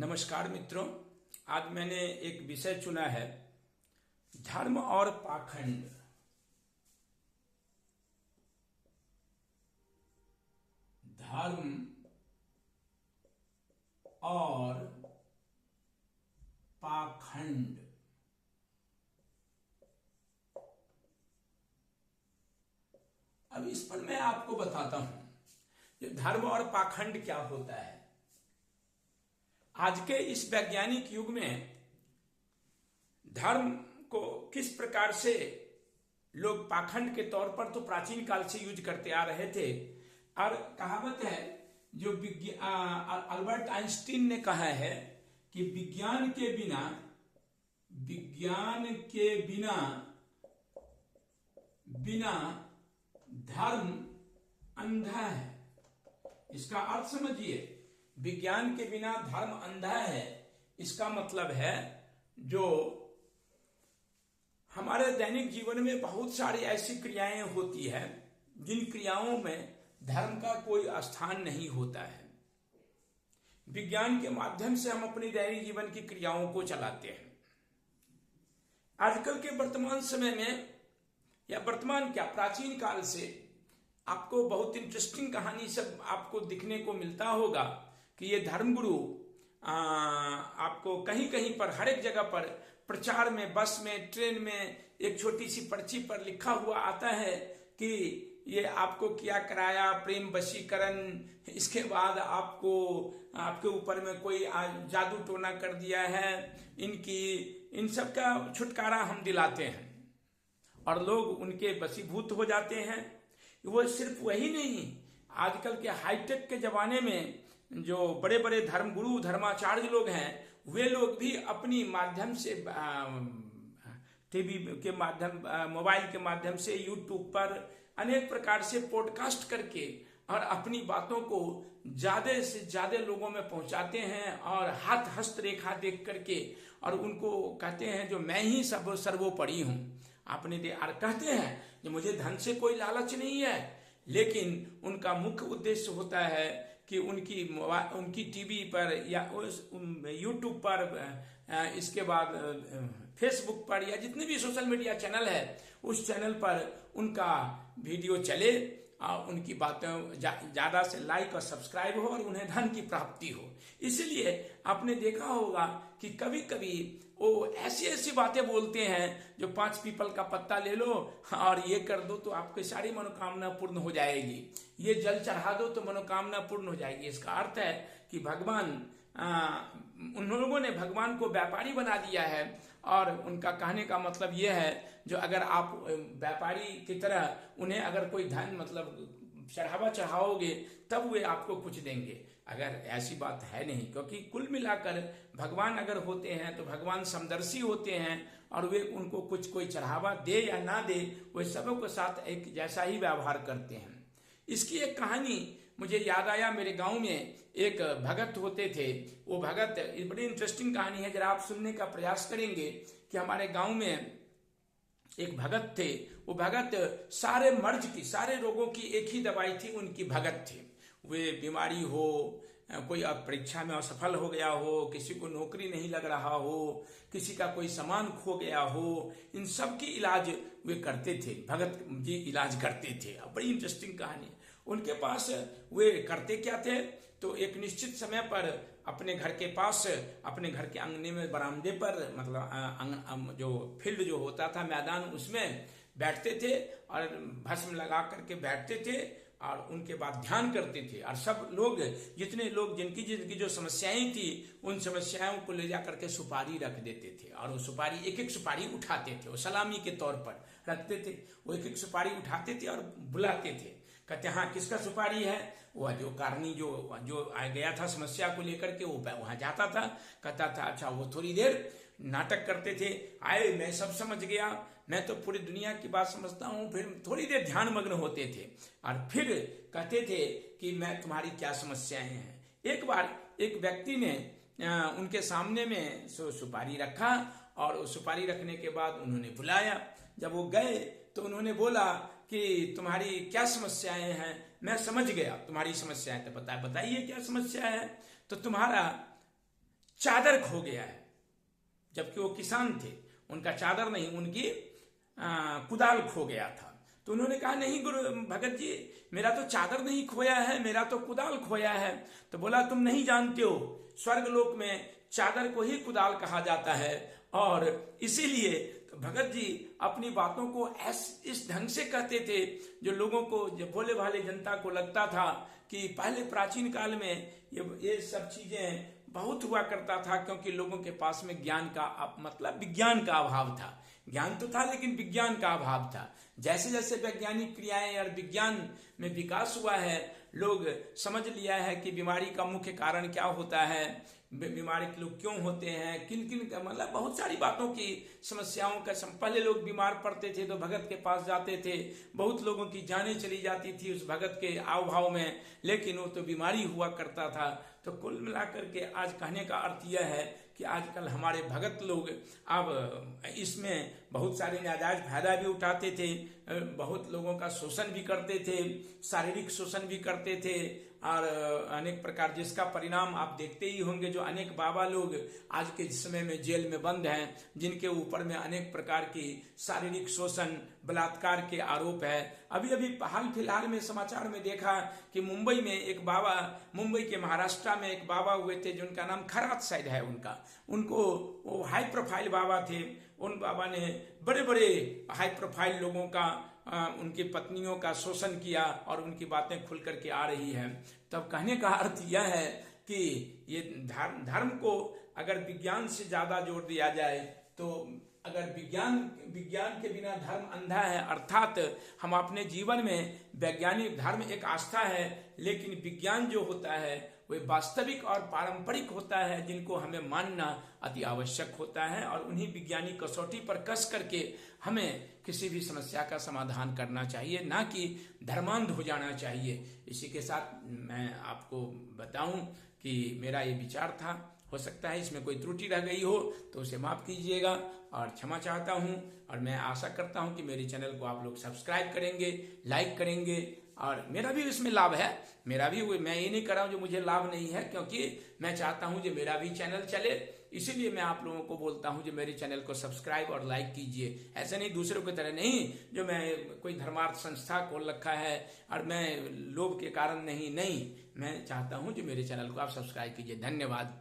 नमस्कार मित्रों, आज मैंने एक विषय चुना है धर्म और पाखंड। धर्म और पाखंड। अब इस पर मैं आपको बताता हूं कि धर्म और पाखंड क्या होता है। आज के इस वैज्ञानिक युग में धर्म को किस प्रकार से लोग पाखंड के तौर पर तो प्राचीन काल से यूज करते आ रहे थे। और कहावत है जो अल्बर्ट आइंस्टीन ने कहा है कि विज्ञान के बिना धर्म अंधा है। इसका अर्थ समझिए, विज्ञान के बिना धर्म अंधा है। इसका मतलब है जो हमारे दैनिक जीवन में बहुत सारी ऐसी क्रियाएं होती है जिन क्रियाओं में धर्म का कोई स्थान नहीं होता है। विज्ञान के माध्यम से हम अपने दैनिक जीवन की क्रियाओं को चलाते हैं। आजकल के वर्तमान समय में, या वर्तमान क्या, प्राचीन काल से आपको बहुत इंटरेस्टिंग कहानी सब आपको दिखने को मिलता होगा कि ये धर्मगुरु आपको कहीं कहीं पर, हर एक जगह पर प्रचार में, बस में, ट्रेन में एक छोटी सी पर्ची पर लिखा हुआ आता है कि ये आपको क्या कराया, प्रेम वशीकरण, इसके बाद आपको आपके ऊपर में कोई जादू टोना कर दिया है, इन सब का छुटकारा हम दिलाते हैं और लोग उनके वशीभूत हो जाते हैं। वो सिर्फ वही नहीं, आजकल के हाईटेक के जमाने में जो बड़े बड़े धर्मगुरु, धर्माचार्य लोग हैं, वे लोग भी अपनी माध्यम से टीवी के माध्यम, मोबाइल के माध्यम से, यूट्यूब पर अनेक प्रकार से पॉडकास्ट करके और अपनी बातों को ज्यादा से ज्यादा लोगों में पहुंचाते हैं और हाथ हस्त रेखा देख करके, और उनको कहते हैं जो मैं ही सर्वोपरि हूं। आपने और कहते हैं कि मुझे धन से कोई लालच नहीं है, लेकिन उनका मुख्य उद्देश्य होता है कि उनकी टीवी पर या यूट्यूब पर, इसके बाद फेसबुक पर, या जितने भी सोशल मीडिया चैनल है, उस चैनल पर उनका वीडियो चले और उनकी बातें ज्यादा से लाइक और सब्सक्राइब हो और उन्हें धन की प्राप्ति हो। इसलिए आपने देखा होगा कि कभी कभी वो ऐसी ऐसी बातें बोलते हैं जो 5 पीपल का पत्ता ले लो और ये कर दो तो आपकी सारी मनोकामना पूर्ण हो जाएगी, ये जल चढ़ा दो तो मनोकामना पूर्ण हो जाएगी। इसका अर्थ है कि भगवान, उन लोगों ने भगवान को व्यापारी बना दिया है, और उनका कहने का मतलब यह है जो अगर आप व्यापारी की तरह उन्हें अगर कोई धन मतलब चढ़ावा चढ़ाओगे तब वे आपको कुछ देंगे। अगर ऐसी बात है नहीं, क्योंकि कुल मिलाकर भगवान अगर होते हैं तो भगवान समदर्शी होते हैं और वे उनको कुछ कोई चढ़ावा दे या ना दे, वे सबों के साथ एक जैसा ही व्यवहार करते हैं। इसकी एक कहानी मुझे याद आया। मेरे गांव में एक भगत होते थे। वो भगत, बड़ी इंटरेस्टिंग कहानी है, जरा आप सुनने का प्रयास करेंगे कि हमारे गांव में एक भगत थे। वो भगत सारे मर्ज की, सारे रोगों की एक ही दवाई थी, उनकी भगत थे। वे बीमारी हो, कोई परीक्षा में असफल हो गया हो, किसी को नौकरी नहीं लग रहा हो, किसी का कोई सामान खो गया हो, इन सब की इलाज वे करते थे। भगत जी इलाज करते थे। बड़ी इंटरेस्टिंग कहानी। उनके पास वे करते क्या थे, तो एक निश्चित समय पर अपने घर के पास, अपने घर के आंगने में, बरामदे पर, मतलब जो फील्ड जो होता था, मैदान, उसमें बैठते थे और भस्म लगा करके बैठते थे और उनके बाद ध्यान करते थे। और सब लोग, जितने लोग जिनकी जो समस्याएं थी, उन समस्याओं को ले जा करके सुपारी रख देते थे और वो सुपारी, एक एक सुपारी उठाते थे, वो सलामी के तौर पर रखते थे। वो एक एक सुपारी उठाते थे और बुलाते थे, कहते हाँ किसका सुपारी है। वह जो कारणी जो आ गया था समस्या को लेकर के, वो वहां जाता था, कहता था अच्छा। वो थोड़ी देर नाटक करते थे, आए मैं सब समझ गया, मैं तो पूरी दुनिया की बात समझता हूँ। फिर थोड़ी देर ध्यान मग्न होते थे और फिर कहते थे कि मैं तुम्हारी क्या समस्याएं हैं। एक बार एक व्यक्ति ने उनके सामने में सुपारी रखा और सुपारी रखने के बाद उन्होंने बुलाया। जब वो गए तो उन्होंने बोला कि तुम्हारी क्या समस्याएं हैं। मैं समझ गया तुम्हारी समस्याएं, तो बताइए क्या समस्या है। तो तुम्हारा चादर खो गया है, जबकि वो किसान थे, उनका चादर नहीं, उनकी कुदाल खो गया था। तो उन्होंने कहा नहीं गुरु भगत जी, मेरा तो चादर नहीं खोया है, मेरा तो कुदाल खोया है। तो बोला तुम नहीं जानते हो, स्वर्गलोक में चादर को ही कुदाल कहा जाता है। और इसीलिए तो भगत जी अपनी बातों को इस ढंग से कहते थे जो लोगों को, जो भोले भाले जनता को लगता था कि पहले प्राचीन काल में ये सब चीजें बहुत हुआ करता था, क्योंकि लोगों के पास में ज्ञान का मतलब विज्ञान का अभाव था। ज्ञान तो था लेकिन विज्ञान का अभाव था। जैसे जैसे वैज्ञानिक क्रियाएं और विज्ञान में विकास हुआ है, लोग समझ लिया है कि बीमारी का मुख्य कारण क्या होता है, बीमारी के लोग क्यों होते हैं, किन किन का मतलब बहुत सारी बातों की समस्याओं का पहले लोग बीमार पड़ते थे तो भगत के पास जाते थे, बहुत लोगों की जानें चली जाती थी उस भगत के आव भाव में, लेकिन वो तो बीमारी हुआ करता था। तो कुल मिलाकर के आज कहने का अर्थ यह है कि आजकल हमारे भगत लोग अब इसमें बहुत सारे नाजायज फायदा भी उठाते थे, बहुत लोगों का शोषण भी करते थे, शारीरिक शोषण भी करते थे, और अनेक प्रकार जिसका परिणाम आप देखते ही होंगे। जो अनेक बाबा लोग आज के समय में जेल में बंद हैं, जिनके ऊपर में अनेक प्रकार की शारीरिक शोषण बलात्कार के आरोप है। अभी अभी हाल फिलहाल में समाचार में देखा कि मुंबई में एक बाबा, मुंबई के महाराष्ट्र में एक बाबा हुए थे जिनका नाम खरात साइड है उनको वो हाई प्रोफाइल बाबा थे। उन बाबा ने बड़े बड़े हाई प्रोफाइल लोगों का, उनकी पत्नियों का शोषण किया और उनकी बातें खुल करके आ रही हैं। तब कहने का अर्थ यह है कि ये धर्म को अगर विज्ञान से ज्यादा जोड़ दिया जाए तो अगर विज्ञान के बिना धर्म अंधा है, अर्थात हम अपने जीवन में वैज्ञानिक धर्म एक आस्था है, लेकिन विज्ञान जो होता है वह वास्तविक और पारंपरिक होता है, जिनको हमें मानना अति आवश्यक होता है। और उन्हीं वैज्ञानिक कसौटी पर कस करके हमें किसी भी समस्या का समाधान करना चाहिए, ना कि धर्मांध हो जाना चाहिए। इसी के साथ मैं आपको बताऊं कि मेरा ये विचार था। हो सकता है इसमें कोई त्रुटि रह गई हो तो उसे माफ कीजिएगा और क्षमा चाहता हूं। और मैं आशा करता हूं कि मेरे चैनल को आप लोग सब्सक्राइब करेंगे, लाइक करेंगे, और मेरा भी इसमें लाभ है। मेरा भी, मैं ये नहीं कर रहा हूं जो मुझे लाभ नहीं है, क्योंकि मैं चाहता हूं कि मेरा भी चैनल चले। इसीलिए मैं आप लोगों को बोलता हूं जो मेरे चैनल को सब्सक्राइब और लाइक कीजिए। ऐसे नहीं, दूसरों की तरह नहीं जो मैं कोई धर्मार्थ संस्था खोल रखा है और मैं लोभ के कारण नहीं, मैं चाहता हूं जो मेरे चैनल को आप सब्सक्राइब कीजिए। धन्यवाद।